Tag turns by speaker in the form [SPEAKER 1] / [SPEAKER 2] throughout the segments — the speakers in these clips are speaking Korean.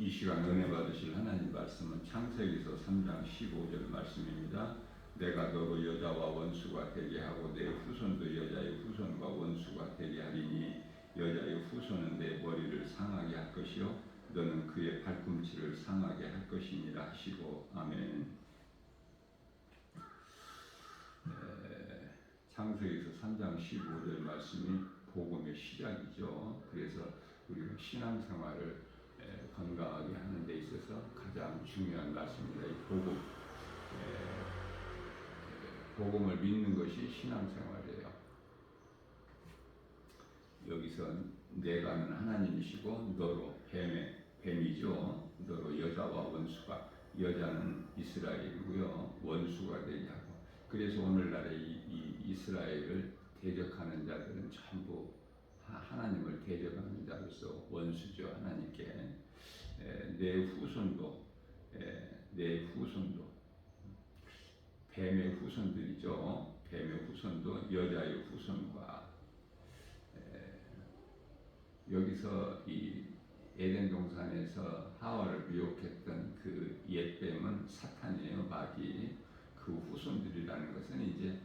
[SPEAKER 1] 이 시간 은혜 받으실 하나님 말씀은 창세기서 3장 15절 말씀입니다. 내가 너로 여자와 원수가 되게 하고 내 후손도 여자의 후손과 원수가 되게 하리니 여자의 후손은 내 머리를 상하게 할 것이요 너는 그의 발꿈치를 상하게 할 것이니라 하시고 아멘. 창세기서 3장 15절 말씀이 복음의 시작이죠. 그래서 우리가 신앙생활을 건강하게 하는 데 있어서 가장 중요한 말씀입니다. 이 복음을 믿는 것이 신앙생활이에요. 여기서 내가는 하나님이시고 너로 뱀이죠. 너로 여자와 원수가, 여자는 이스라엘이고요. 원수가 되게 하고, 그래서 오늘날의 이 이스라엘을 대적하는 자들은 전부 하나님을 대적하는 자로서 원수죠. 하나님께 내 후손도 뱀의 후손들이죠. 뱀의 후손도 여자의 후손과 여기서 이 에덴 동산에서 하와를 미혹했던 그 옛뱀은 사탄이에요. 마귀. 그 후손들이라는 것은 이제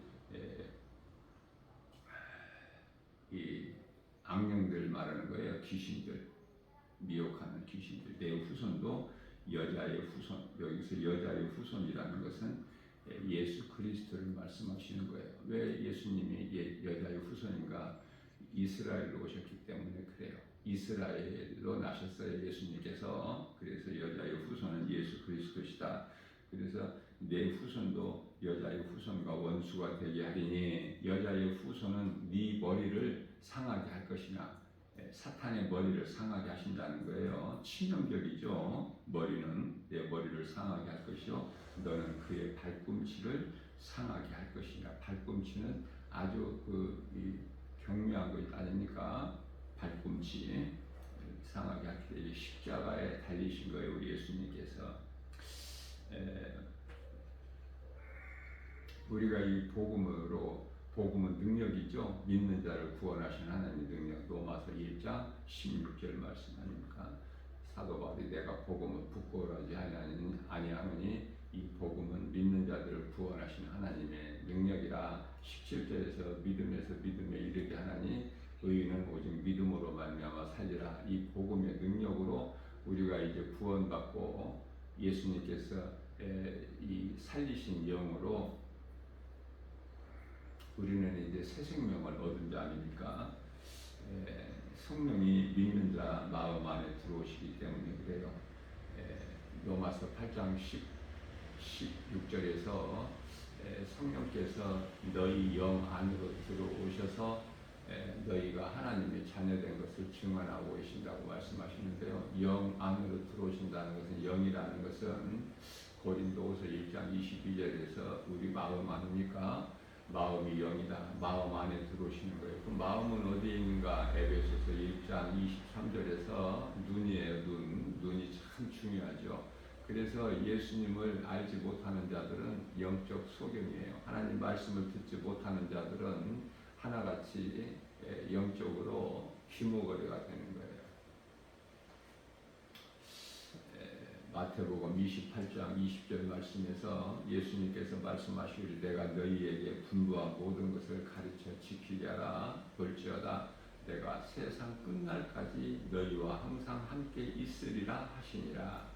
[SPEAKER 1] 이 악령들 말하는 거예요. 귀신들, 미혹하는 귀신들. 내 후손도 여자의 후손. 여기서 여자의 후손이라는 것은 예수 그리스도를 말씀하시는 거예요. 왜 예수님이 여자의 후손인가? 이스라엘로 오셨기 때문에 그래요. 이스라엘로 나셨어요. 예수님께서. 그래서 여자의 후손은 예수 그리스도시다. 그래서 내 후손도 여자의 후손과 원수가 되게 하리니 여자의 후손은 네 머리를 상하게 할 것이나 사탄의 머리를 상하게 하신다는 거예요. 치명적이죠. 머리는 내 머리를 상하게 할 것이요 너는 그의 발꿈치를 상하게 할 것이냐. 발꿈치는 아주 경미한 것 아닙니까? 발꿈치 상하게 할 때 십자가에 달리신 거예요. 우리 예수님께서. 우리가 이 복음은 능력이죠. 믿는 자를 구원하신 하나님의 능력. 로마서 1장 16절 말씀 아닙니까? 사도 바울이 내가 복음을 부끄러워하지 아니하노니 이 복음은 믿는 자들을 구원하신 하나님의 능력이라. 17절에서 믿음에서 믿음에 이르게 하나니 의인은 오직 믿음으로 말미암아 살리라. 이 복음의 능력으로 우리가 이제 구원받고 예수님께서 이 살리신 영으로 우리는 이제 새 생명을 얻은 자 아닙니까? 성령이 믿는 자 마음 안에 들어오시기 때문에 그래요. 로마서 8장 16절에서 성령께서 너희 영 안으로 들어오셔서 너희가 하나님의 자녀된 것을 증언하고 계신다고 말씀하시는데요. 영 안으로 들어오신다는 것은, 영이라는 것은 고린도후서 1장 22절에서 우리 마음 아닙니까? 마음이 영이다. 마음 안에 들어오시는 거예요. 그 마음은 어디에 있는가? 에베소서 1장 23절에서 눈이에요. 눈이 참 중요하죠. 그래서 예수님을 알지 못하는 자들은 영적 소경이에요. 하나님 말씀을 듣지 못하는 자들은 하나같이 영적으로 귀머거리가 되는 거예요. 마태복음 28장 20절 말씀에서 예수님께서 말씀하시기를 내가 너희에게 분부한 모든 것을 가르쳐 지키게 하라. 볼지어다 내가 세상 끝날까지 너희와 항상 함께 있으리라 하시니라.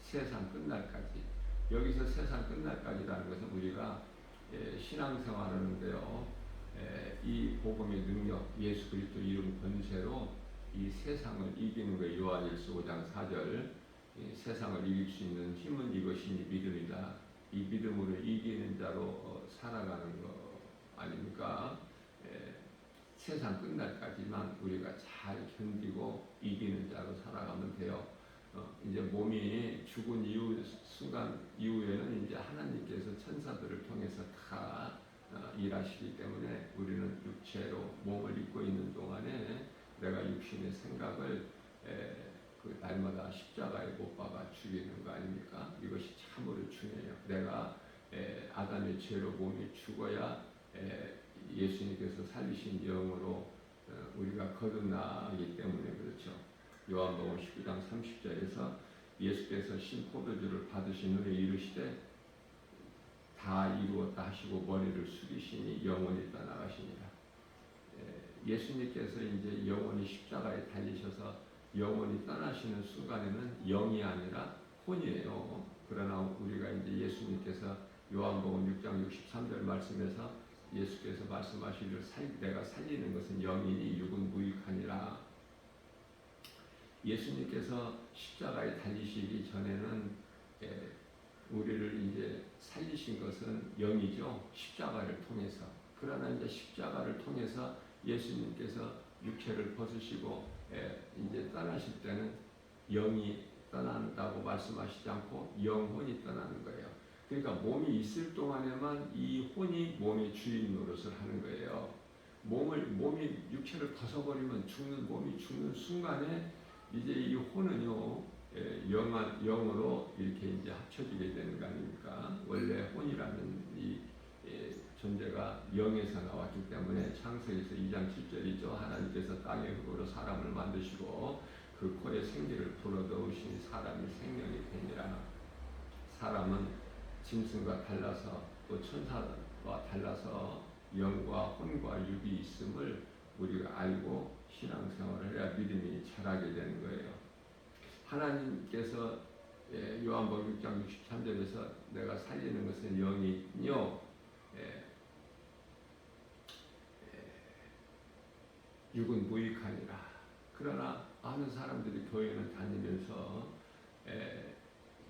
[SPEAKER 1] 세상 끝날까지. 여기서 세상 끝날까지라는 것은 우리가 신앙생활하는데요. 이 복음의 능력, 예수 그리스도 이름 권세로 이 세상을 이기는 거예요. 요한일서 5장 4절. 세상을 이길 수 있는 힘은 이것이니 믿음이다. 이 믿음으로 이기는 자로 살아가는 거 아닙니까? 세상 끝날까지만 우리가 잘 견디고 이기는 자로 살아가면 돼요. 이제 몸이 죽은 순간 이후에는 이제 하나님께서 천사들을 통해서 다 일하시기 때문에 우리는 육체로 몸을 입고 있는 동안에 내가 육신의 생각을 그 날마다 십자가에 못 박아 죽이는 거 아닙니까? 이것이 참으로 중요해요. 내가 아담의 죄로 몸이 죽어야 예수님께서 살리신 영으로 우리가 거듭나기 때문에 그렇죠. 요한복음 19장 30절에서 예수께서 신 포도주를 받으신 후에 이르시되 다 이루었다 하시고 머리를 숙이시니 영원히 떠나가시니라. 예수님께서 이제 영원히 십자가에 달리셔서 영원히 떠나시는 순간에는 영이 아니라 혼이에요. 그러나 우리가 이제 예수님께서 요한복음 6장 63절 말씀에서 예수께서 말씀하시기를 내가 살리는 것은 영이니 육은 무익하니라. 예수님께서 십자가에 달리시기 전에는 우리를 이제 살리신 것은 영이죠. 십자가를 통해서. 그러나 이제 십자가를 통해서 예수님께서 육체를 벗으시고 이제 떠나실 때는 영이 떠난다고 말씀하시지 않고 영혼이 떠나는 거예요. 그러니까 몸이 있을 동안에만 이 혼이 몸의 주인 노릇을 하는 거예요. 몸이 육체를 벗어버리면 몸이 죽는 순간에 이제 이 혼은요, 영으로 이렇게 이제 합쳐지게 되는 거 아닙니까? 원래 혼이라는 이 존재가 영에서 나왔기 때문에 창세기에서 2장 7절이죠. 하나님께서 땅의 흙으로 사람을 만드시고 그 코에 생기를 불어넣으시니 사람이 생명이 되니라. 사람은 짐승과 달라서 또 천사와 달라서 영과 혼과 육이 있음을 우리가 알고 신앙생활을 해야 믿음이 자라게 되는 거예요. 하나님께서 요한복음 6장 63절에서 내가 살리는 것은 영이요 육은 무익하니라. 그러나 많은 사람들이 교회는 다니면서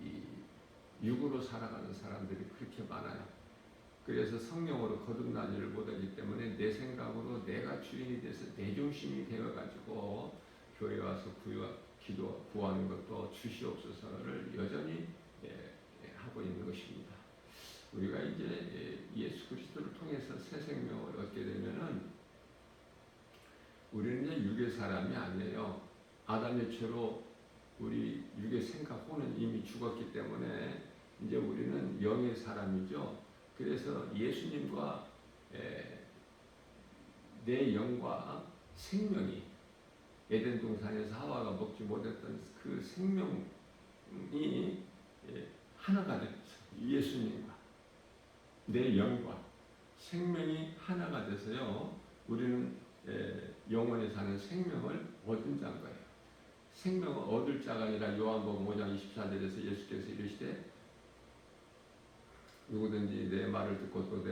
[SPEAKER 1] 이 육으로 살아가는 사람들이 그렇게 많아요. 그래서 성령으로 거듭나지를 못하기 때문에 내 생각으로 내가 주인이 돼서 내 중심이 되어가지고 교회 와서 구하는 것도 주시옵소서를 여전히 하고 있는 것입니다. 우리가 이제 예수 그리스도를 통해서 새 생명을 얻게 되면은 우리는 이제 육의 사람이 아니에요. 아담의 죄로 우리 육의 생각, 혼은 이미 죽었기 때문에 이제 우리는 영의 사람이죠. 그래서 예수님과 내 영과 생명이 에덴 동산에서 하와가 먹지 못했던 그 생명이 하나가 됐어요. 예수님과 내 영과 생명이 하나가 돼서요. 우리는 영원히 사는 생명을 얻은 자인 거예요. 생명을 얻을 자가 아니라 요한복음 5장 24절에서 예수께서 이르시되 누구든지 내 말을 듣고 또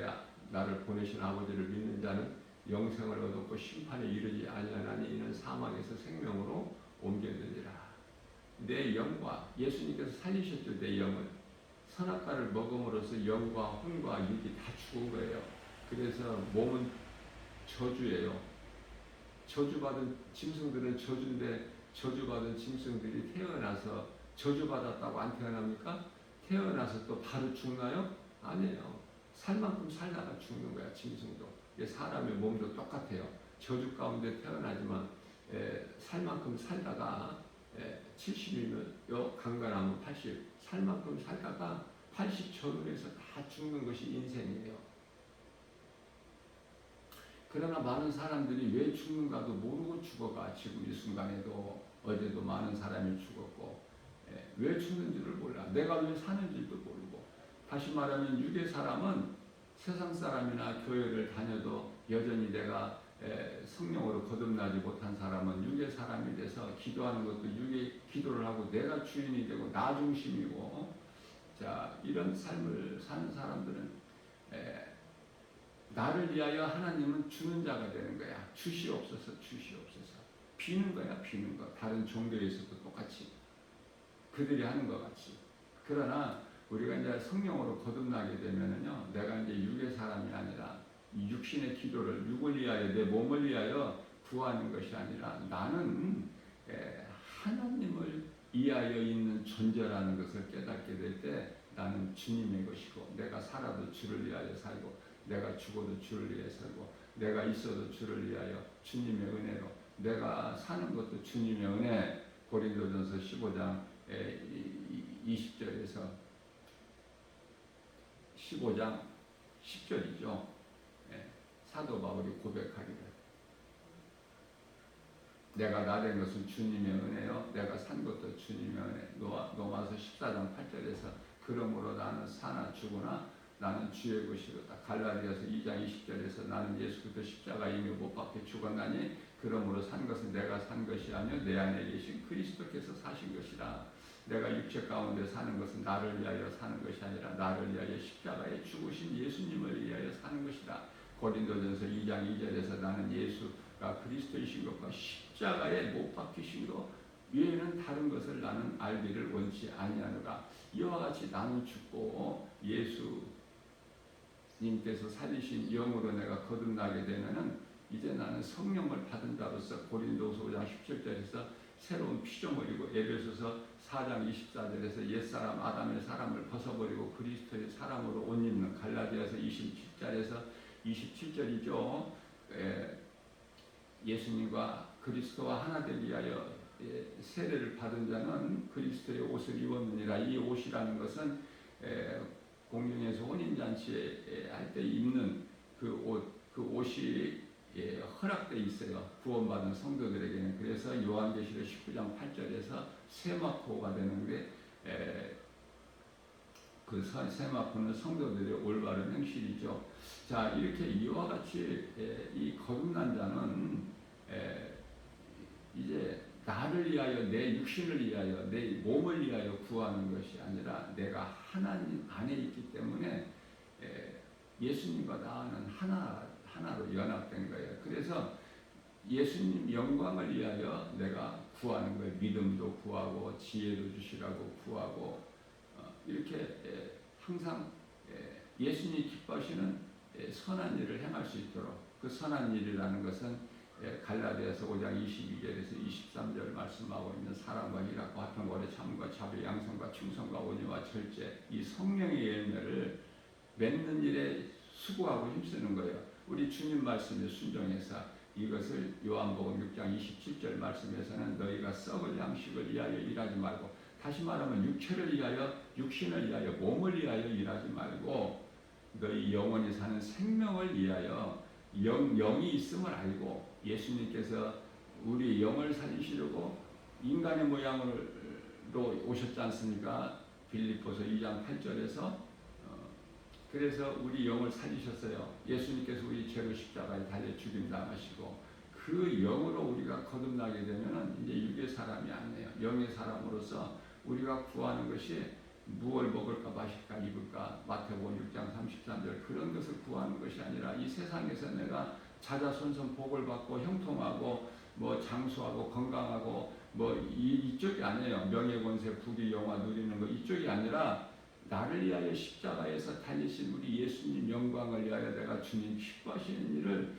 [SPEAKER 1] 나를 보내신 아버지를 믿는 자는 영생을 얻었고 심판에 이르지 아니하나니 이는 사망에서 생명으로 옮겨지니라. 내 영과 예수님께서 살리셨죠. 내 영을 선악과를 먹음으로써 영과 혼과 육이 다 죽은 거예요. 그래서 몸은 저주예요. 저주받은 짐승들은 저주인데 저주받은 짐승들이 태어나서 저주받았다고 안 태어납니까? 태어나서 또 바로 죽나요? 아니에요. 살 만큼 살다가 죽는 거야. 짐승도. 사람의 몸도 똑같아요. 저주 가운데 태어나지만 살 만큼 살다가 70이면 강간하면 80, 살 만큼 살다가 80 전후에서 다 죽는 것이 인생이에요. 그러나 많은 사람들이 왜 죽는가도 모르고 죽어가. 지금 이 순간에도 어제도 많은 사람이 죽었고 왜 죽는지를 몰라. 내가 왜 사는지도 모르고. 다시 말하면 육의 사람은 세상 사람이나 교회를 다녀도 여전히 내가 성령으로 거듭나지 못한 사람은 육의 사람이 돼서 기도하는 것도 육의 기도를 하고 내가 주인이 되고 나 중심이고, 자, 이런 삶을 사는 사람들은 나를 위하여 하나님은 주는 자가 되는 거야. 주시옵소서, 주시옵소서. 비는 거야, 비는 거. 다른 종교에서도 똑같이 그들이 하는 것 같이. 그러나 우리가 이제 성령으로 거듭나게 되면은요, 내가 이제 육의 사람이 아니라 육신의 기도를 육을 위하여 내 몸을 위하여 구하는 것이 아니라 나는 하나님을 위하여 있는 존재라는 것을 깨닫게 될 때 나는 주님의 것이고, 내가 살아도 주를 위하여 살고, 내가 죽어도 주를 위하여 살고, 내가 있어도 주를 위하여 주님의 은혜로, 내가 사는 것도 주님의 은혜. 고린도전서 15장 20절에서 15장 10절이죠. 사도 바울이 고백하기를 내가 나 된 것은 주님의 은혜요 내가 산 것도 주님의 은혜. 로마서 14장 8절에서 그러므로 나는 사나 죽으나 나는 주의 것이로다. 갈라디아서 2장 20절에서 나는 예수 그리스도 십자가이며 못 박혀 죽었나니 그러므로 산 것은 내가 산 것이 아니요 내 안에 계신 그리스도께서 사신 것이라. 내가 육체 가운데 사는 것은 나를 위하여 사는 것이 아니라 나를 위하여 십자가에 죽으신 예수님을 위하여 사는 것이다. 고린도전서 2장 2절에서 나는 예수가 그리스도이신 것과 십자가에 못 박히신 것 외에는 다른 것을 나는 알기를 원치 아니하노라. 이와 같이 나는 죽고 예수님께서 살리신 영으로 내가 거듭나게 되면은 이제 나는 성령을 받은 자로서 고린도서 5장 17절에서 새로운 피조물이고 에베소서 4장 24절에서 옛사람 아담의 사람을 벗어버리고 그리스도의 사람으로 옷 입는 갈라디아서 27절에서 27절이죠. 예수님과 그리스도와 하나 되기 위하여 세례를 받은 자는 그리스도의 옷을 입었느니라. 이 옷이라는 것은 공중에서 혼인잔치 할 때 입는 그 옷이 허락되어 있어요. 구원받은 성도들에게는. 그래서 요한계시록 19장 8절에서 세마포가 되는데 그 세마포는 성도들의 올바른 행실이죠. 자, 이렇게 이와 같이 이 거듭난 자는 이제 나를 위하여 내 육신을 위하여 내 몸을 위하여 구하는 것이 아니라 내가 하나님 안에 있기 때문에 예수님과 나는 하나로 연합된 거예요. 그래서 예수님 영광을 위하여 내가 구하는 거예요. 믿음도 구하고 지혜도 주시라고 구하고 이렇게 항상 예수님이 기뻐하시는 선한 일을 행할 수 있도록. 그 선한 일이라는 것은 갈라디아서 5장 22절에서 23절 말씀하고 있는 사랑과 희락과 화평과 오래 참음과 자비 양성과 충성과 온유와 절제, 이 성령의 열매를 맺는 일에 수고하고 힘쓰는 거예요. 우리 주님 말씀에 순종해서 이것을 요한복음 6장 27절 말씀에서는 너희가 썩을 양식을 위하여 일하지 말고, 다시 말하면 육체를 위하여 육신을 위하여 몸을 위하여 일하지 말고 너희 영원히 사는 생명을 위하여 영이 있음을 알고, 예수님께서 우리 영을 살리시려고 인간의 모양으로 오셨지 않습니까? 빌립보서 2장 8절에서 그래서 우리 영을 살리셨어요. 예수님께서 우리 죄로 십자가에 달려 죽임당하시고 그 영으로 우리가 거듭나게 되면은 이제 육의 사람이 아니에요. 영의 사람으로서 우리가 구하는 것이 무엇을 먹을까 마실까 입을까 마태복음 6장 33절 그런 것을 구하는 것이 아니라 이 세상에서 내가 자자손손 복을 받고 형통하고 뭐 장수하고 건강하고 뭐 이쪽이 아니에요. 명예권세 부귀 영화 누리는 거 이쪽이 아니라 나를 위하여 십자가에서 달리신 우리 예수님 영광을 위하여 내가 주님 기뻐하시는 일을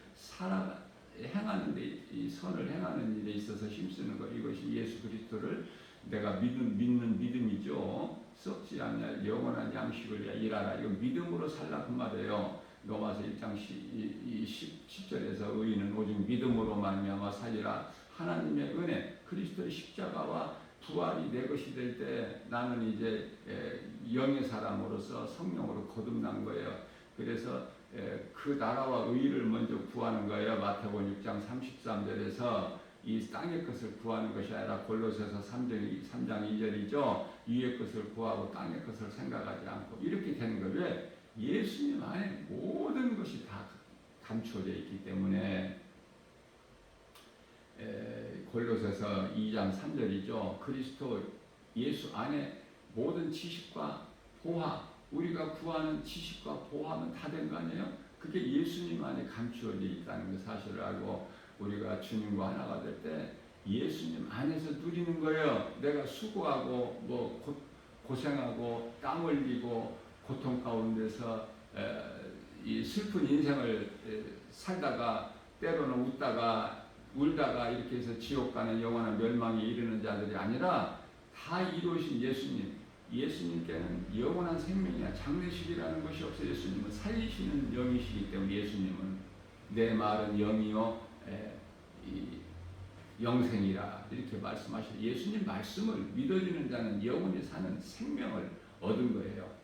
[SPEAKER 1] 행하는 데, 이 선을 행하는 일에 있어서 힘쓰는 것, 이것이 예수 그리스도를 내가 믿는 믿음이죠. 썩지 않냐 영원한 양식을 위하여 일하라. 이거 믿음으로 살라 그 말이에요. 로마서 1장 10절에서 의인은 오직 믿음으로 말미암아 살리라. 하나님의 은혜, 그리스도의 십자가와 부활이 내 것이 될 때 나는 이제 영의 사람으로서 성령으로 거듭난 거예요. 그래서 그 나라와 의를 먼저 구하는 거예요. 마태복음 6장 33절에서 이 땅의 것을 구하는 것이 아니라 골로새서 3장 2절이죠. 위의 것을 구하고 땅의 것을 생각하지 않고 이렇게 되는 거예요. 왜? 예수님 안에 모든 것이 다 감추어져 있기 때문에 골로새서 2장 3절이죠. 그리스도 예수 안에 모든 지식과 보화, 우리가 구하는 지식과 보화는 다 된 거 아니에요? 그게 예수님 안에 감추어져 있다는 그 사실을 알고 우리가 주님과 하나가 될 때 예수님 안에서 누리는 거예요. 내가 수고하고 뭐 고생하고 땀 흘리고 고통 가운데서 이 슬픈 인생을 살다가 때로는 웃다가 울다가 이렇게 해서 지옥 가는 영원한 멸망에 이르는 자들이 아니라 다 이루신 예수님께는 영원한 생명이야. 장례식이라는 것이 없어요. 예수님은 살리시는 영이시기 때문에 예수님은 내 말은 영이요 영생이라 이렇게 말씀하셔요. 예수님 말씀을 믿어주는 자는 영원히 사는 생명을 얻은 거예요.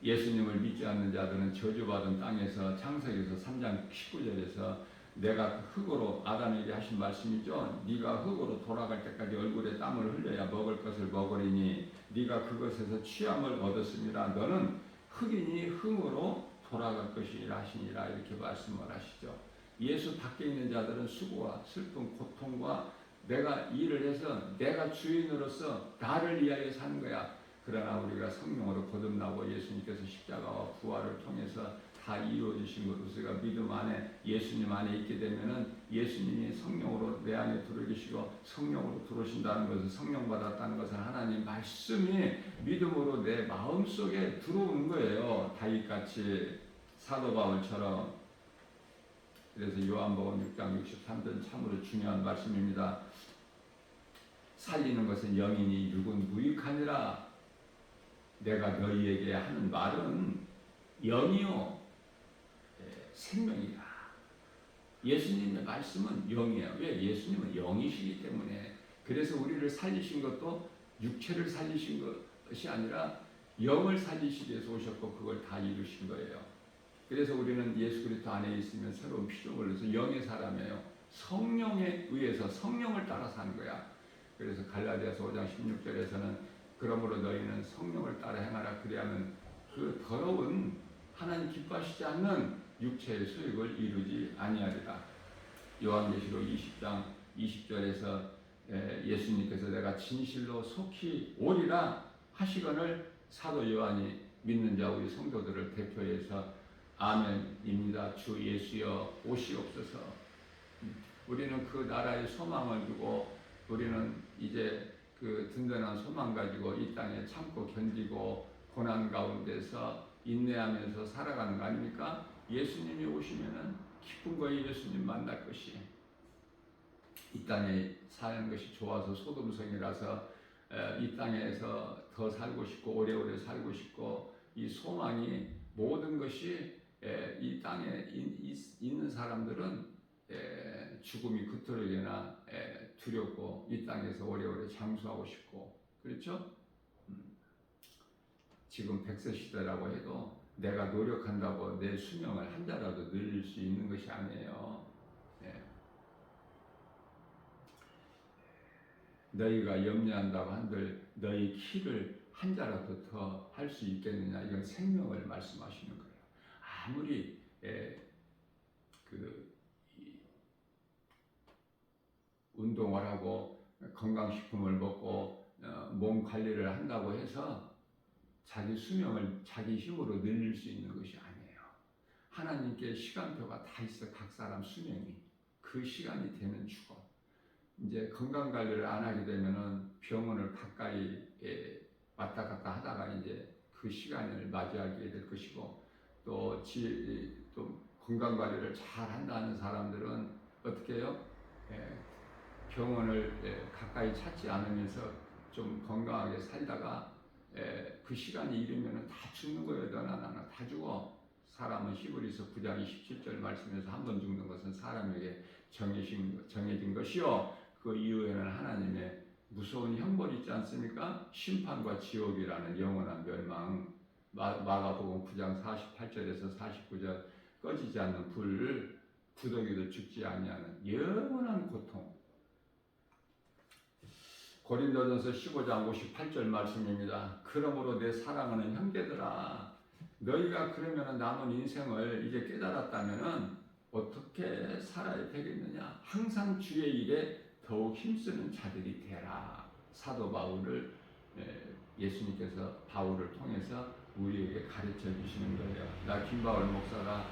[SPEAKER 1] 예수님을 믿지 않는 자들은 저주받은 땅에서 창세기에서 3장 19절에서 내가 흙으로 아담에게 하신 말씀이죠. 네가 흙으로 돌아갈 때까지 얼굴에 땀을 흘려야 먹을 것을 먹으리니 네가 그것에서 취함을 얻었습니다. 너는 흙이니 흙으로 돌아갈 것이라 하시니라 이렇게 말씀을 하시죠. 예수 밖에 있는 자들은 수고와 슬픔, 고통과 내가 일을 해서 내가 주인으로서 나를 위하여 사는 거야. 그러나 우리가 성령으로 거듭나고 예수님께서 십자가와 부활을 통해서 다 이루어지신 것, 우리가 믿음 안에 예수님 안에 있게 되면은 예수님이 성령으로 내 안에 들어계시고 성령으로 들어오신다는 것을, 성령 받았다는 것은 하나님 말씀이 믿음으로 내 마음 속에 들어오는 거예요. 다윗같이 사도 바울처럼. 그래서 요한복음 6장 63절 참으로 중요한 말씀입니다. 살리는 것은 영이니 육은 무익하니라. 내가 너희에게 하는 말은 영이요 생명이다. 예수님의 말씀은 영이에요. 왜? 예수님은 영이시기 때문에. 그래서 우리를 살리신 것도 육체를 살리신 것이 아니라 영을 살리시기 위해서 오셨고 그걸 다 이루신 거예요. 그래서 우리는 예수 그리스도 안에 있으면 새로운 피조물을 해서 영의 사람이에요. 성령에 의해서 성령을 따라 사는 거야. 그래서 갈라디아서 5장 16절에서는 그러므로 너희는 성령을 따라 행하라. 그리하면 그 더러운 하나님 기뻐하시지 않는 육체의 소욕을 이루지 아니하리라. 요한계시록 20장 20절에서 예수님께서 내가 진실로 속히 오리라 하시거늘 사도 요한이 믿는 자 우리 성도들을 대표해서 아멘입니다. 주 예수여 오시옵소서. 우리는 그 나라의 소망을 두고 우리는 이제 그 든든한 소망 가지고 이 땅에 참고 견디고 고난 가운데서 인내하면서 살아가는 거 아닙니까? 예수님이 오시면은 기쁜 거예요. 예수님 만날 것이. 이 땅에 사는 것이 좋아서 소돔성이라서 이 땅에서 더 살고 싶고 오래오래 살고 싶고 이 소망이 모든 것이 이 땅에 있는 사람들은 죽음이 그토록이나 두렵고 이 땅에서 오래오래 장수하고 싶고 그렇죠? 지금 100세 시대라고 해도 내가 노력한다고 내 수명을 한 달라도 늘릴 수 있는 것이 아니에요. 너희가 염려한다고 한들 너희 키를 한 자라도 더 할 수 있겠느냐. 이건 생명을 말씀하시는 거예요. 아무리 운동을 하고 건강식품을 먹고 몸 관리를 한다고 해서 자기 수명을 자기 힘으로 늘릴 수 있는 것이 아니에요. 하나님께 시간표가 다 있어. 각 사람 수명이. 그 시간이 되면 죽어. 이제 건강 관리를 안 하게 되면은 병원을 가까이 왔다 갔다 하다가 이제 그 시간을 맞이하게 될 것이고 또 건강 관리를 잘 한다는 사람들은 어떻게 해요? 병원을 가까이 찾지 않으면서 좀 건강하게 살다가 그 시간이 이르면 다 죽는 거예요. 너나 나나 다 죽어. 사람은 히브리서 9장 27절 말씀에서 한 번 죽는 것은 사람에게 정해진 것이요. 그 이후에는 하나님의 무서운 형벌이 있지 않습니까? 심판과 지옥이라는 영원한 멸망. 마가복음 9장 48절에서 49절 꺼지지 않는 불, 구더기도 죽지 아니하는 영원한 고통. 고린도전서 15장 58절 말씀입니다. 그러므로 내 사랑하는 형제들아, 너희가 그러면 남은 인생을 이제 깨달았다면은 어떻게 살아야 되겠느냐? 항상 주의 일에 더욱 힘쓰는 자들이 되라. 사도 바울을 예수님께서 바울을 통해서 우리에게 가르쳐 주시는 거예요. 나 김바울 목사가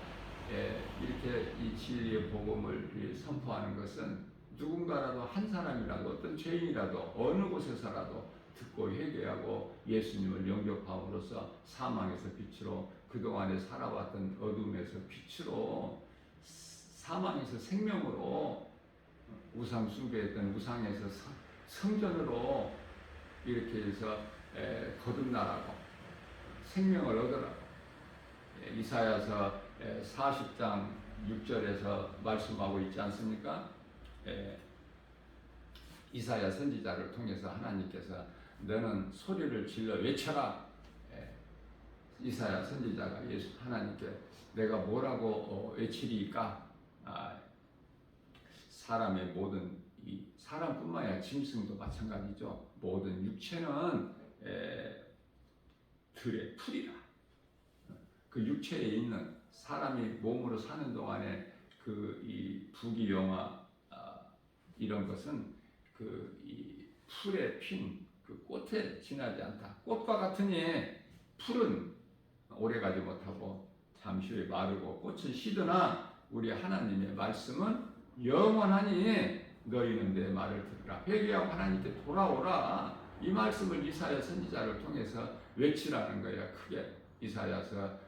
[SPEAKER 1] 이렇게 이 진리의 복음을 선포하는 것은 누군가라도 한 사람이라도 어떤 죄인이라도 어느 곳에서라도 듣고 회개하고 예수님을 영접함으로써 사망에서 빛으로 그동안에 살아왔던 어둠에서 빛으로 사망에서 생명으로 우상 숭배했던 우상에서 성전으로 이렇게 해서 거듭나라고 생명을 얻으라고 이사야서 40장 6절에서 말씀하고 있지 않습니까? 이사야 선지자를 통해서 하나님께서 너는 소리를 질러 외쳐라. 이사야 선지자가 하나님께 내가 뭐라고 외치리까? 사람의 모든 이 사람뿐만 아니라 짐승도 마찬가지죠. 모든 육체는 들의 풀이라. 그 육체에 있는 사람이 몸으로 사는 동안에 그 이 부귀영화 이런 것은 그 이 풀에 핀 그 꽃에 지나지 않다. 꽃과 같으니 풀은 오래가지 못하고 잠시 후에 마르고 꽃은 시드나 우리 하나님의 말씀은 영원하니 너희는 내 말을 들으라. 회개하고 하나님께 돌아오라. 이 말씀을 이사야 선지자를 통해서 외치라는 거예요. 크게 이사야서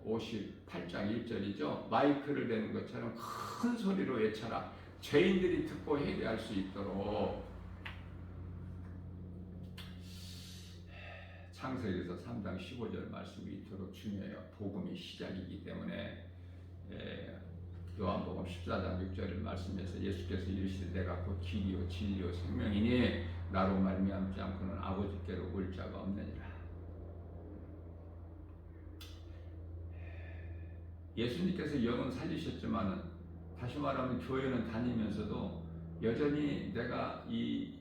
[SPEAKER 1] 58장 1절이죠. 마이크를 대는 것처럼 큰 소리로 외쳐라. 죄인들이 듣고 회개할 수 있도록. 창세기에서 3장 15절 말씀이 이토록 중요해요. 복음의 시작이기 때문에. 요한복음 14장 6절 말씀에서 예수께서 이르시되 내가 곧 길이요 진리요 생명이니 나로 말미암지 않고는 아버지께로 올 자가 없느니라. 예수님께서 영은 살리셨지만은 다시 말하면 교회는 다니면서도 여전히 내가 이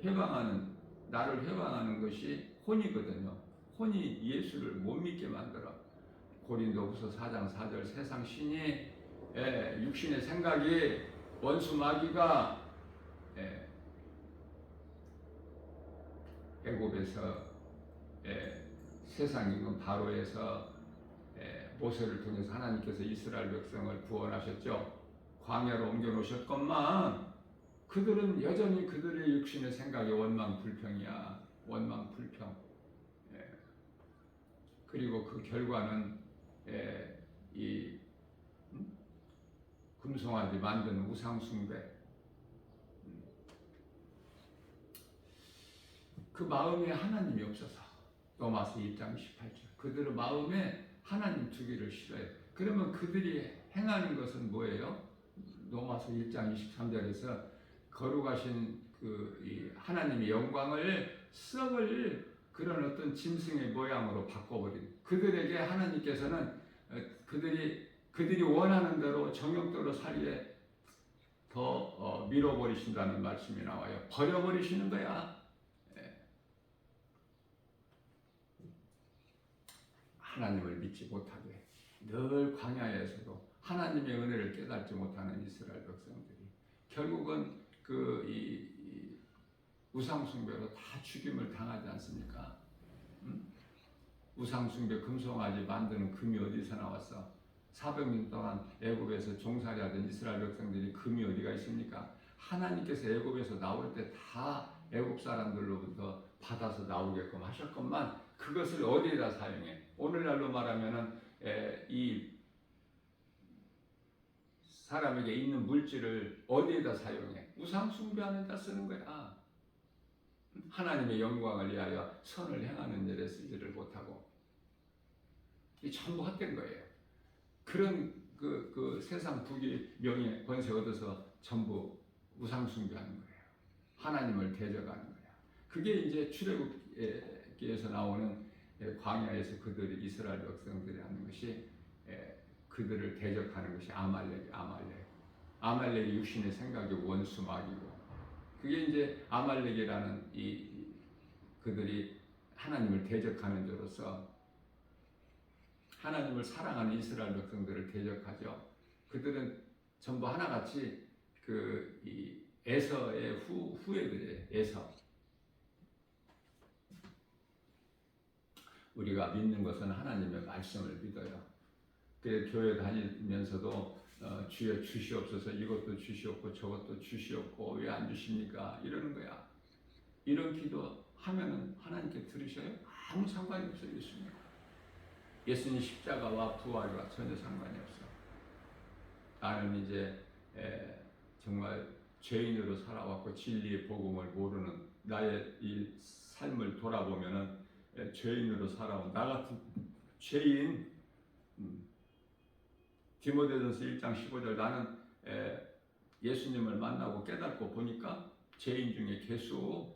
[SPEAKER 1] 회방하는 나를 회방하는 것이 혼이거든요. 혼이 예수를 못 믿게 만들어. 고린도후서 4장 4절 세상 신이 육신의 생각이 원수 마귀가 애굽에서 세상 임금 바로에서 모세를 통해서 하나님께서 이스라엘 백성을 구원하셨죠. 광야로 옮겨 놓으셨건만 그들은 여전히 그들의 육신의 생각이 원망 불평이야. 원망 불평. 그리고 그 결과는 이 금송아지 만든 우상 숭배. 그 마음에 하나님이 없어서 로마서 1장 18절 그들의 마음에 하나님 두기를 싫어해요. 그러면 그들이 행하는 것은 뭐예요? 로마서 1장 23절에서 거룩하신 이 하나님의 영광을 썩을 그런 어떤 짐승의 모양으로 바꿔버린 그들에게 하나님께서는 그들이 원하는 대로 정욕대로 살이에 더 밀어버리신다는 말씀이 나와요. 버려버리시는 거야. 하나님을 믿지 못하게 늘 광야에서도 하나님의 은혜를 깨닫지 못하는 이스라엘 백성들이 결국은 이 우상숭배로 다 죽임을 당하지 않습니까? 우상숭배 금송아지 만드는 금이 어디서 나왔어? 400년 동안 애굽에서 종살이하던 이스라엘 백성들이 금이 어디가 있습니까? 하나님께서 애굽에서 나올 때 다 애굽 사람들로부터 받아서 나오게끔 하셨건만 그것을 어디에다 사용해? 오늘날로 말하면은 이 사람에게 있는 물질을 어디에다 사용해? 우상 숭배하는 데 쓰는 거야. 하나님의 영광을 위하여 선을 행하는 일에 쓰지를 못하고 이 전부 헛된 거예요. 그런 그 세상 부귀 명예 권세 얻어서 전부 우상 숭배하는 거예요. 하나님을 대적하는 거야. 그게 이제 출애굽기에서 나오는 광야에서 그들이 이스라엘 백성들이 하는 것이 그들을 대적하는 것이 아말렉이 육신의 생각이 원수 마귀고 그게 이제 아말렉이라는 그들이 하나님을 대적하는 자로서 하나님을 사랑하는 이스라엘 백성들을 대적하죠. 그들은 전부 하나같이 이 에서의 후예들이에요. 에서. 우리가 믿는 것은 하나님의 말씀을 믿어요. 그래서 교회 다니면서도 주여 주시옵소서 이것도 주시옵고 저것도 주시옵고 왜 안 주십니까? 이러는 거야. 이런 기도 하면은 하나님께 들으셔요? 아무 상관이 없어요. 예수님 십자가와 부활과 전혀 상관이 없어. 나는 이제 정말 죄인으로 살아왔고 진리의 복음을 모르는 나의 이 삶을 돌아보면은 죄인으로 살아온 나 같은 죄인 디모데전서 1장 15절 나는 예수님을 만나고 깨닫고 보니까 죄인 중에 개수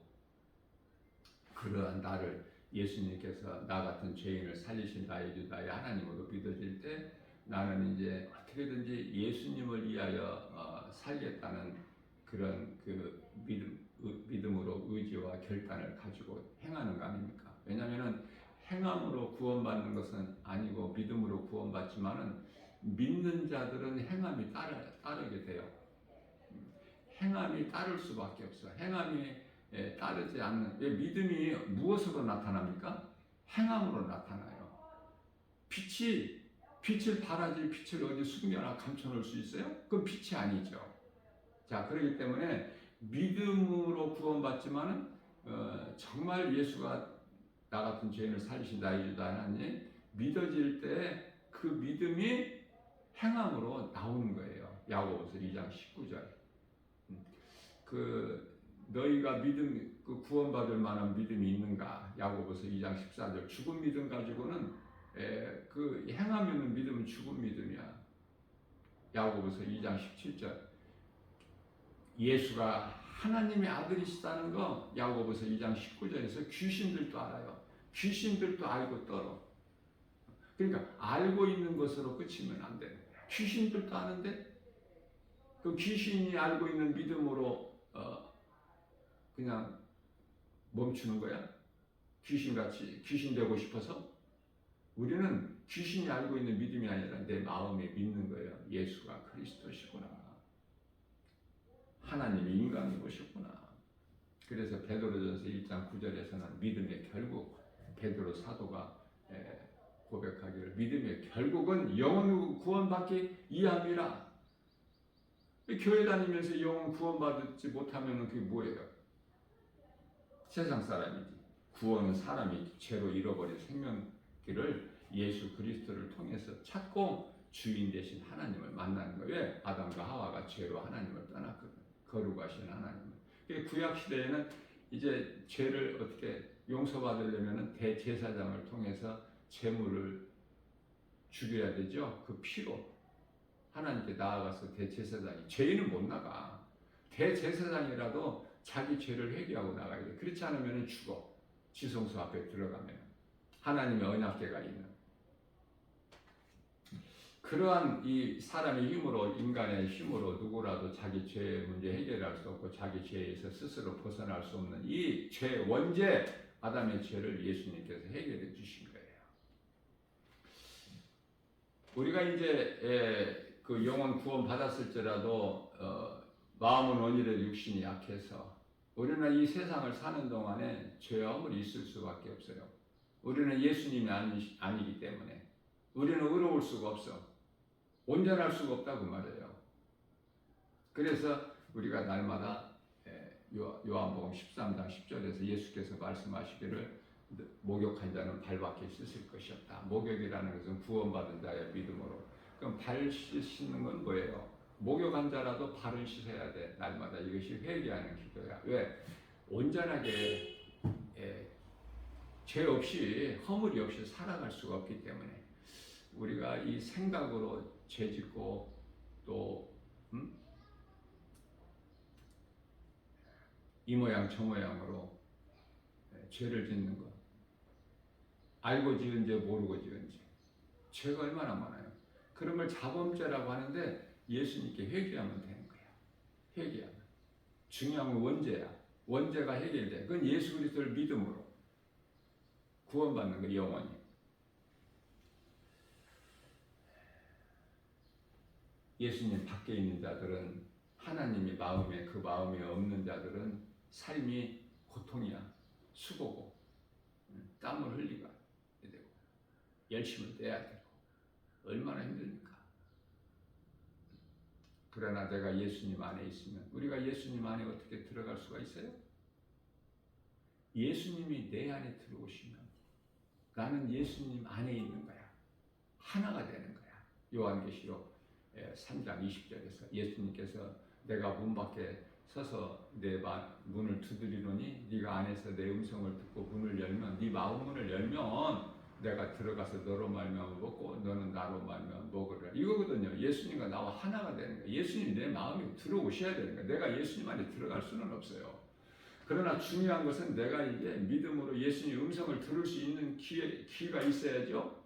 [SPEAKER 1] 그러한 나를 예수님께서 나 같은 죄인을 살리신 나의 주 나의 하나님으로 믿어질 때 나는 이제 어떻게든지 예수님을 위하여 살겠다는 그런 그 믿음으로 의지와 결단을 가지고 행하는 거 아닙니까? 왜냐하면은 행함으로 구원받는 것은 아니고 믿음으로 구원받지만은 믿는 자들은 행함이 따르게 돼요. 행함이 따를 수밖에 없어. 행함이 따르지 않는. 왜 믿음이 무엇으로 나타납니까? 행함으로 나타나요. 빛을 발하지 빛을 어디 숨겨나 감춰놓을 수 있어요? 그건 빛이 아니죠. 자, 그렇기 때문에 믿음으로 구원받지만은 정말 예수가 나 같은 죄인을 살리신다 이주다 하나님 믿어질 때 그 믿음이 행함으로 나오는 거예요. 야고보서 2장 19절. 그 너희가 믿음 그 구원받을 만한 믿음이 있는가? 야고보서 2장 14절. 죽은 믿음 가지고는 그 행함이 없는 믿음은 죽은 믿음이야. 야고보서 2장 17절. 예수가 하나님의 아들이시다는 거 야고보서 2장 19절에서 귀신들도 알아요. 귀신들도 알고 떨어. 그러니까 알고 있는 것으로 그치면 안 돼. 귀신들도 아는데 그 귀신이 알고 있는 믿음으로 그냥 멈추는 거야? 귀신같이 귀신 되고 싶어서? 우리는 귀신이 알고 있는 믿음이 아니라 내 마음에 믿는 거예요. 예수가 그리스도시구나. 하나님이 인간이 오셨구나. 그래서 베드로전서 1장 9절에서는 믿음의 결국 베드로 사도가 고백하기를 믿음의 결국은 영혼 구원받기 이함이라. 교회 다니면서 영혼 구원받지 못하면 그게 뭐예요? 세상 사람이지. 구원은 사람이 죄로 잃어버린 생명길을 예수 그리스도를 통해서 찾고 주인 되신 하나님을 만나는 거예요. 왜? 아담과 하와가 죄로 하나님을 떠났거든. 거룩하신 하나님을. 구약 시대에는 이제 죄를 어떻게 용서받으려면 대제사장을 통해서 제물을 죽여야 되죠. 그 피로 하나님께 나아가서 대제사장이 죄인은 못 나가. 대제사장이라도 자기 죄를 회개하고 나가야 돼. 그렇지 않으면 죽어. 지성소 앞에 들어가면 하나님의 언약궤가 있는 그러한 이 사람의 힘으로 인간의 힘으로 누구라도 자기 죄 문제 해결할 수 없고 자기 죄에서 스스로 벗어날 수 없는 이 죄 원죄 아담의 죄를 예수님께서 해결해 주신 거예요. 우리가 이제 그 영혼 구원 받았을지라도 마음은 원이래 육신이 약해서 우리는 이 세상을 사는 동안에 죄악이 있을 수밖에 없어요. 우리는 예수님이 아니기 때문에 우리는 의로울 수가 없어. 온전할 수가 없다고 말해요. 그래서 우리가 날마다 요한복음 13장 10절에서 예수께서 말씀하시기를 목욕한 자는 발밖에 씻을 것이 없다. 목욕이라는 것은 구원받은 자의 믿음으로. 그럼 발 씻는 건 뭐예요? 목욕한 자라도 발을 씻어야 돼. 날마다 이것이 회개하는 기도야. 왜? 온전하게 죄 없이 허물이 없이 살아갈 수가 없기 때문에 우리가 이 생각으로 죄 짓고 또 이 모양 저 모양으로 죄를 짓는 것 알고 지은 죄 모르고 지은 죄 죄가 얼마나 많아요. 그런 걸 자범죄라고 하는데 예수님께 회개하면 되는 거야. 회개하면 중요한 건 원죄야. 원죄가 해결돼. 그건 예수 그리스도를 믿음으로 구원받는 거 영원히. 예수님 밖에 있는 자들은 하나님이 마음에 그 마음에 없는 자들은 삶이 고통이야. 수고고 땀을 흘리고 되고 열심을 떼야 되고 얼마나 힘듭니까? 그러나 내가 예수님 안에 있으면 우리가 예수님 안에 어떻게 들어갈 수가 있어요? 예수님이 내 안에 들어오시면 나는 예수님 안에 있는 거야. 하나가 되는 거야. 요한계시록 3장 20절에서 예수님께서 내가 문 밖에 서서 내 문을 두드리노니 네가 안에서 내 음성을 듣고 문을 열면 네 마음 문을 열면 내가 들어가서 너로 말미암아 먹고 너는 나로 말미암아 먹으리라. 이거거든요. 예수님과 나와 하나가 되는 거예요. 예수님이 내 마음에 들어오셔야 되는 거예요. 내가 예수님 안에 들어갈 수는 없어요. 그러나 중요한 것은 내가 이제 믿음으로 예수님 음성을 들을 수 있는 귀가 있어야죠.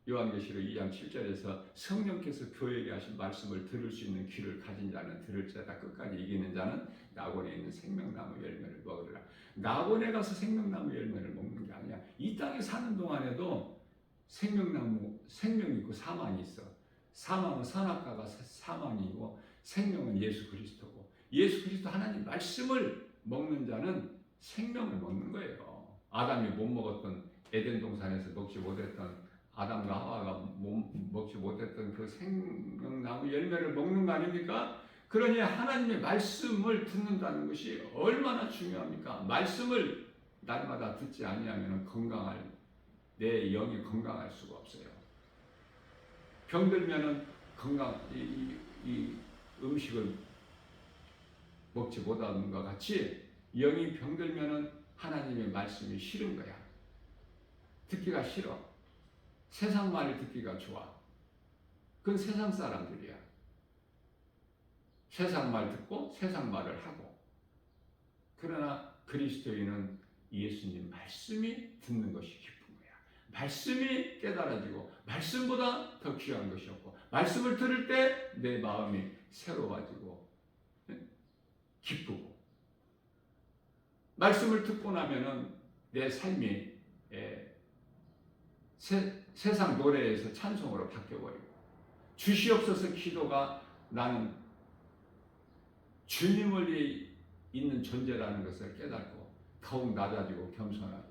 [SPEAKER 1] 요한계시록 2장 7절에서 성령께서 교회에게 하신 말씀을 들을 수 있는 귀를 가진 자는 들을 자다, 끝까지 이기는 자는 낙원에 있는 생명나무 열매를 먹으리라. 낙원에 가서 생명나무 열매를 먹는 게 아니야. 이 땅에 사는 동안에도 생명이 있고 사망이 있어. 사망은 선악과가 사망이고 생명은 예수 그리스도고, 예수 그리스도 하나님 말씀을 먹는 자는 생명을 먹는 거예요. 아담이 못 먹었던, 에덴 동산에서 먹지 못했던, 아담과 하와가 먹지 못했던 그 생명나무 열매를 먹는 거 아닙니까? 그러니 하나님의 말씀을 듣는다는 것이 얼마나 중요합니까? 말씀을 날마다 듣지 아니하면 내 영이 건강할 수가 없어요. 병들면은 이 음식을 먹지 못하는 것 같이 영이 병들면은 하나님의 말씀이 싫은 거야. 듣기가 싫어. 세상 말을 듣기가 좋아. 그건 세상 사람들이야. 세상 말 듣고 세상 말을 하고. 그러나 그리스도인은 예수님 말씀이 듣는 것이 기쁜 거야. 말씀이 깨달아지고 말씀보다 더 귀한 것이 없고, 말씀을 들을 때 내 마음이 새로워지고 기쁘고, 말씀을 듣고 나면은 내 삶이 세상 노래에서 찬송으로 바뀌어버리고, 주시옵소서 기도가 나는 주님을 위해 있는 존재라는 것을 깨닫고 더욱 낮아지고 겸손하게.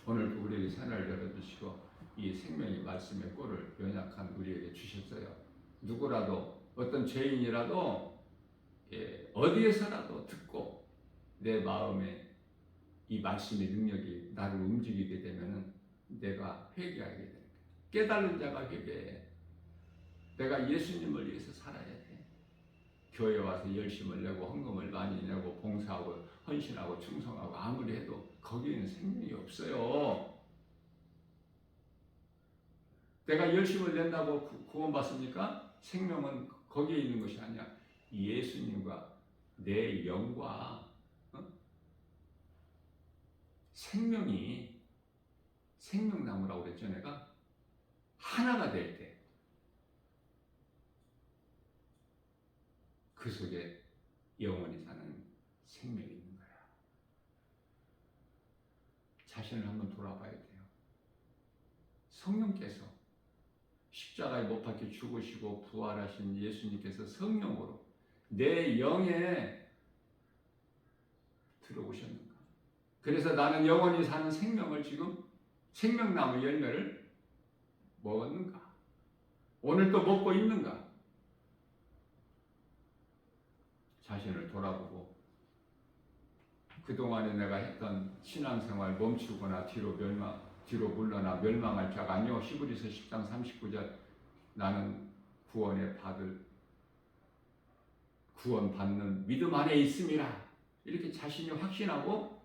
[SPEAKER 1] 오늘도 우리에게 새날을 열어주시고 이 생명의 말씀의 꼴을 연약한 우리에게 주셨어요. 누구라도, 어떤 죄인이라도 어디에서라도 듣고 내 마음에 이 말씀의 능력이 나를 움직이게 되면은 내가 회개하게 되는 거예요. 깨달은 자가 회개해. 내가 예수님을 위해서 살아야 돼. 교회 와서 열심을 내고 헌금을 많이 내고 봉사하고 헌신하고 충성하고 아무리 해도 거기에는 생명이 없어요. 내가 열심을 낸다고 구원받습니까? 생명은 거기에 있는 것이 아니야. 예수님과 내 영과 생명이, 생명나무라고 그랬죠 내가? 하나가 될 때 그 속에 영원히 사는 생명이 있는 거야. 자신을 한번 돌아봐야 돼요. 성령께서 십자가에 못 박혀 죽으시고 부활하신 예수님께서 성령으로 내 영에 들어오셨는가? 그래서 나는 영원히 사는 생명을 지금 생명나무 열매를 먹었는가? 오늘 또 먹고 있는가? 자신을 돌아보고 그동안에 내가 했던 신앙생활 멈추거나 뒤로 물러나 멸망할 자가 아니요. 히브리서 10장 39절 나는 구원받는 믿음 안에 있음이라, 이렇게 자신이 확신하고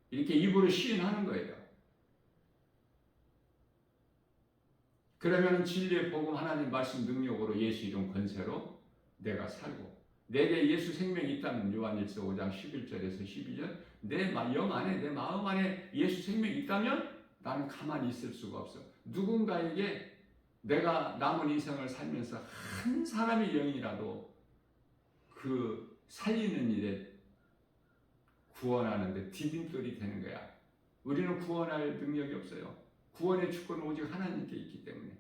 [SPEAKER 1] 이렇게 입으로 시인하는 거예요. 그러면 진리의 복음 하나님 말씀 능력으로 예수 이름 권세로 내가 살고, 내게 예수 생명이 있다면 요한일서 5장 11절에서 12절 내 영 안에, 내 마음 안에 예수 생명이 있다면 나는 가만히 있을 수가 없어. 누군가에게 내가 남은 인생을 살면서 한 사람의 영이라도 그 살리는 일에 구원하는데 디딤돌이 되는 거야. 우리는 구원할 능력이 없어요. 구원의 주권은 오직 하나님께 있기 때문에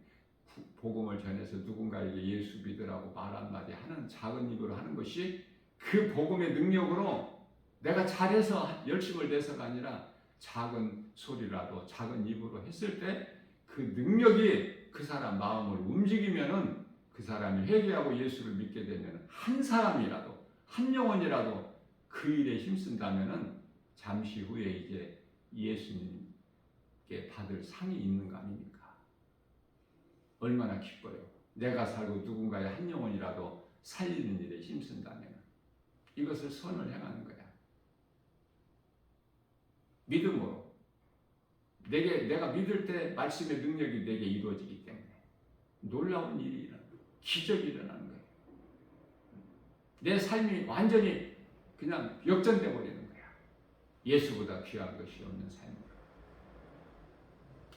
[SPEAKER 1] 복음을 전해서 누군가에게 예수 믿으라고 말 한마디 하는 작은 입으로 하는 것이 그 복음의 능력으로 내가 잘해서 열심을 내서가 아니라 작은 소리라도 작은 입으로 했을 때 그 능력이 그 사람 마음을 움직이면은 그 사람이 회개하고 예수를 믿게 되면 한 사람이라도, 한 영혼이라도 그 일에 힘쓴다면은 잠시 후에 이제 예수님께 받을 상이 있는 거 아닙니까? 얼마나 기뻐요. 내가 살고 누군가의 한 영혼이라도 살리는 일에 힘쓴다면 이것을 선을 행하는 거야. 믿음으로. 내가 믿을 때 말씀의 능력이 내게 이루어지기 때문에 놀라운 일이 일어나는 거예요. 기적이 일어나는 거예요. 내 삶이 완전히 그냥 역전돼 버리는 거야. 예수보다 귀한 것이 없는 삶으로.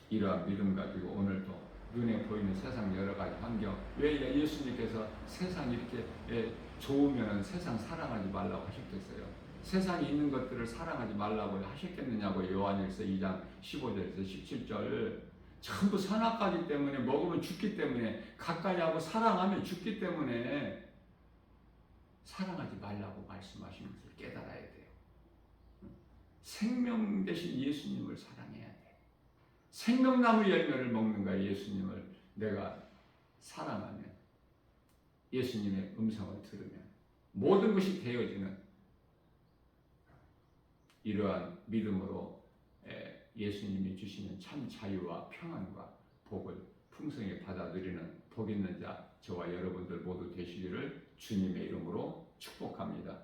[SPEAKER 1] 이러한 믿음 가지고 오늘도 눈에 보이는 세상 여러 가지 환경, 왜 예수님께서 세상이 이렇게 좋으면 세상 사랑하지 말라고 하셨겠어요? 세상에 있는 것들을 사랑하지 말라고 하셨겠느냐고. 요한일서 2장 15절에서 17절. 전부 선악과기 때문에, 먹으면 죽기 때문에, 가까이 하고 사랑하면 죽기 때문에 사랑하지 말라고 말씀하신 것을 깨달아야 돼요. 생명 대신 예수님을 사랑해야 돼. 생명나무 열매를 먹는 거야. 예수님을 내가 사랑하면, 예수님의 음성을 들으면 모든 것이 되어지는 이러한 믿음으로 예수님이 주시는 참 자유와 평안과 복을 풍성히 받아들이는 복 있는 자, 저와 여러분들 모두 되시기를 주님의 이름으로 축복합니다.